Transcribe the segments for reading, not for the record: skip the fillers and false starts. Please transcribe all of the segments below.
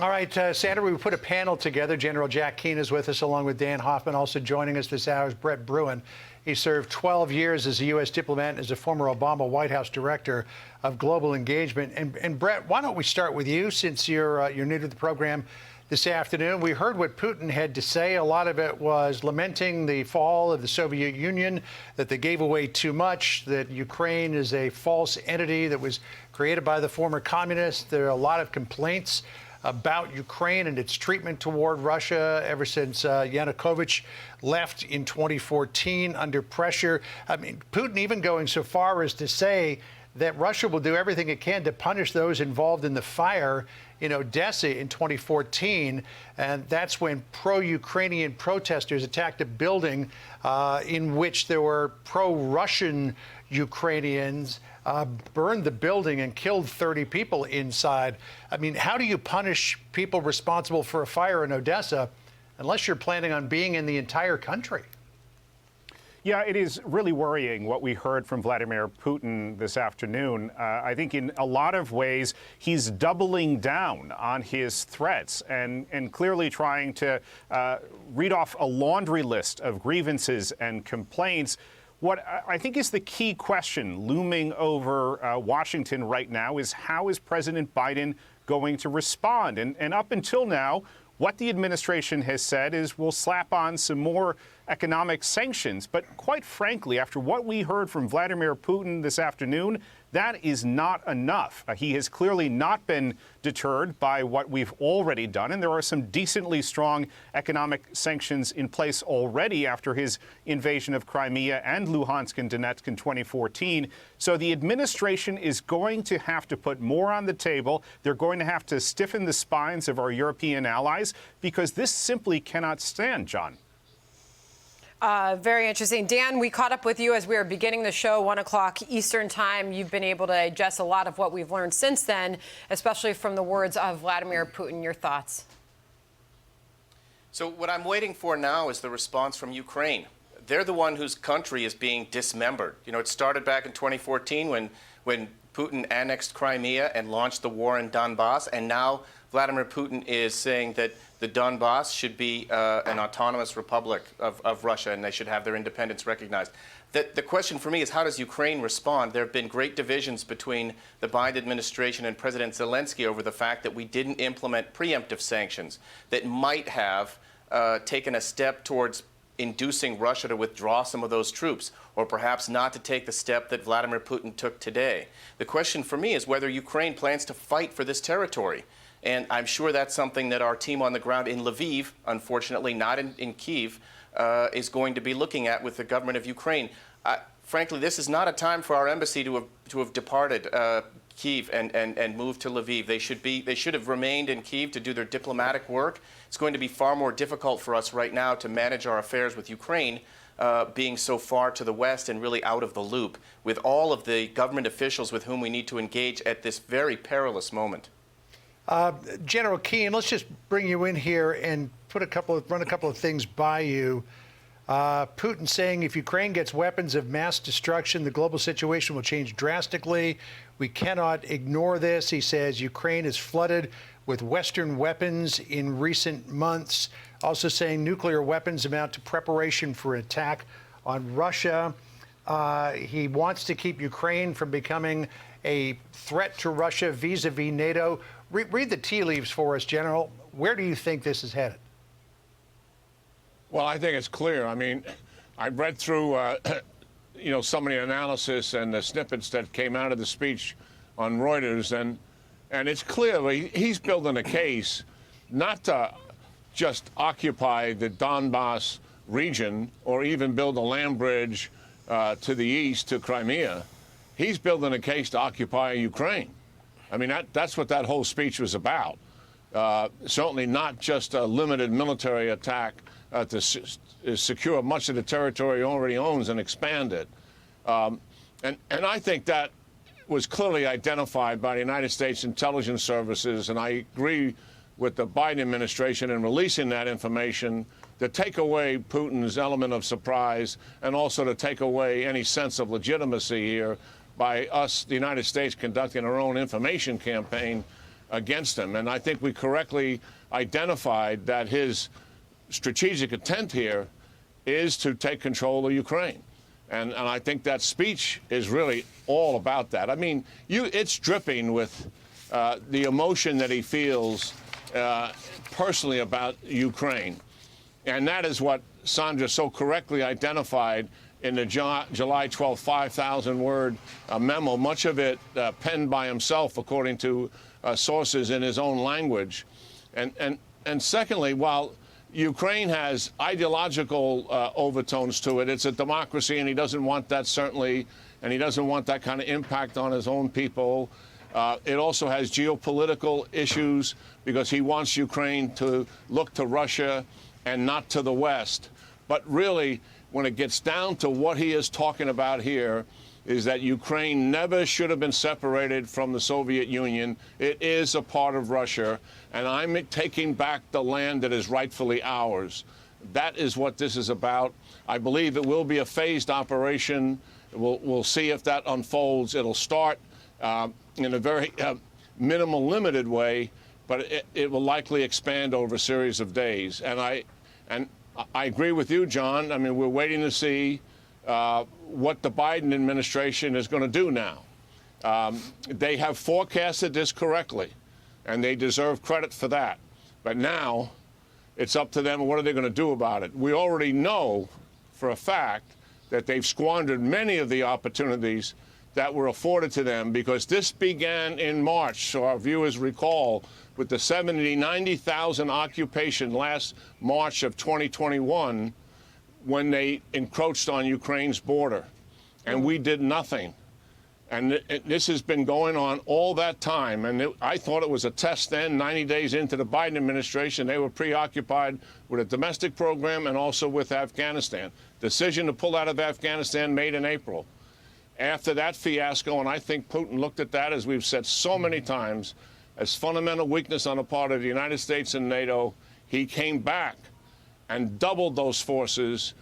All right, Sandra, we put a panel together. General Jack Keane is with us, along with Dan Hoffman. Also joining us this hour is Brett Bruen. He served 12 years as a U.S. diplomat and as a former Obama White House director of global engagement. And Brett, why don't we start with you, since you're new to the program this afternoon. We heard what Putin had to say. A lot of it was lamenting the fall of the Soviet Union, that they gave away too much, that Ukraine is a false entity that was created by the former communists. There are a lot of complaints about Ukraine and its treatment toward Russia ever since Yanukovych left in 2014 under pressure. I mean, Putin even going so far as to say that Russia will do everything it can to punish those involved in the fire in Odessa in 2014. And that's when pro-Ukrainian protesters attacked a building in which there were pro-Russian Ukrainians, burned the building and killed 30 people inside. I mean, how do you punish people responsible for a fire in Odessa unless you're planning on being in the entire country? Yeah, it is really worrying what we heard from Vladimir Putin this afternoon. I think in a lot of ways, he's doubling down on his threats and clearly trying to read off a laundry list of grievances and complaints. What I think is the key question looming over Washington right now is, how is President Biden going to respond? And up until now, what the administration has said is we'll slap on some more economic sanctions. But quite frankly, after what we heard from Vladimir Putin this afternoon, that is not enough. He has clearly not been deterred by what we've already done. And there are some decently strong economic sanctions in place already after his invasion of Crimea and Luhansk and Donetsk in 2014. So the administration is going to have to put more on the table. They're going to have to stiffen the spines of our European allies, because this simply cannot stand, John. Very interesting. Dan, we caught up with you as we were beginning the show, 1 o'clock Eastern time. You've been able to digest a lot of what we've learned since then, especially from the words of Vladimir Putin. Your thoughts? So what I'm waiting for now is the response from Ukraine. They're the one whose country is being dismembered. You know, it started back in 2014 when Putin annexed Crimea and launched the war in Donbass, and now Vladimir Putin is saying that the Donbass should be an autonomous republic of Russia, and they should have their independence recognized. The question for me is, how does Ukraine respond? There have been great divisions between the Biden administration and President Zelensky over the fact that we didn't implement preemptive sanctions that might have taken a step towards inducing Russia to withdraw some of those troops, or perhaps not to take the step that Vladimir Putin took today. The question for me is whether Ukraine plans to fight for this territory. And I'm sure that's something that our team on the ground in Lviv, unfortunately not in Kyiv, is going to be looking at with the government of Ukraine. Frankly, this is not a time for our embassy to have departed Kyiv and moved to Lviv. They should have remained in Kyiv to do their diplomatic work. It's going to be far more difficult for us right now to manage our affairs with Ukraine, being so far to the west and really out of the loop with all of the government officials with whom we need to engage at this very perilous moment. General Keane, let's just bring you in here and run a couple of things by you. Putin saying if Ukraine gets weapons of mass destruction, the global situation will change drastically. We cannot ignore this. He says Ukraine is flooded with Western weapons in recent months. Also saying nuclear weapons amount to preparation for attack on Russia. He wants to keep Ukraine from becoming a threat to Russia vis-a-vis NATO. Read the tea leaves for us, General. Where do you think this is headed? Well, I think it's clear. I mean, I read through, some of the analysis and the snippets that came out of the speech on Reuters, and it's clear he's building a case not to just occupy the Donbass region or even build a land bridge to the east to Crimea. He's building a case to occupy Ukraine. I mean, that's what that whole speech was about. Certainly not just a limited military attack to secure much of the territory he already owns and expand it. And I think that was clearly identified by the United States intelligence services, and I agree with the Biden administration in releasing that information to take away Putin's element of surprise and also to take away any sense of legitimacy here by us, the United States, conducting our own information campaign against him. And I think we correctly identified that his strategic intent here is to take control of Ukraine. And I think that speech is really all about that. I mean, it's dripping with the emotion that he feels personally about Ukraine. And that is what Sandra so correctly identified in the July 12 5,000-word memo, much of it penned by himself, according to sources in his own language. And secondly, while Ukraine has ideological overtones to it, it's a democracy, and he doesn't want that, certainly, and he doesn't want that kind of impact on his own people. It also has geopolitical issues because he wants Ukraine to look to Russia and not to the West. But really, when it gets down to what he is talking about here, is that Ukraine never should have been separated from the Soviet Union. It is a part of Russia, and I'm taking back the land that is rightfully ours. That is what this is about. I believe it will be a phased operation. We'll see if that unfolds. It'll start in a very minimal, limited way, but it will likely expand over a series of days. And I agree with you, John. I mean, we're waiting to see what the Biden administration is going to do now. They have forecasted this correctly, and they deserve credit for that. But now it's up to them. What are they going to do about it? We already know for a fact that they've squandered many of the opportunities that were afforded to them, because this began in March, so our viewers recall, with the 90,000 occupation last March of 2021, when they encroached on Ukraine's border, and we did nothing. And this has been going on all that time, and I thought it was a test then. 90 days into the Biden administration, they were preoccupied with a domestic program and also with Afghanistan. Decision to pull out of Afghanistan made in April. After that fiasco, and I think Putin looked at that, as we've said so many times, as fundamental weakness on the part of the United States and NATO, he came back and doubled those forces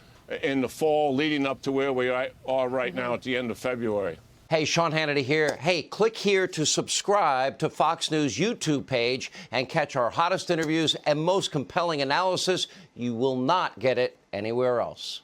in the fall leading up to where we are right now at the end of February. Hey, Sean Hannity here. Hey, click here to subscribe to Fox News YouTube page and catch our hottest interviews and most compelling analysis. You will not get it anywhere else.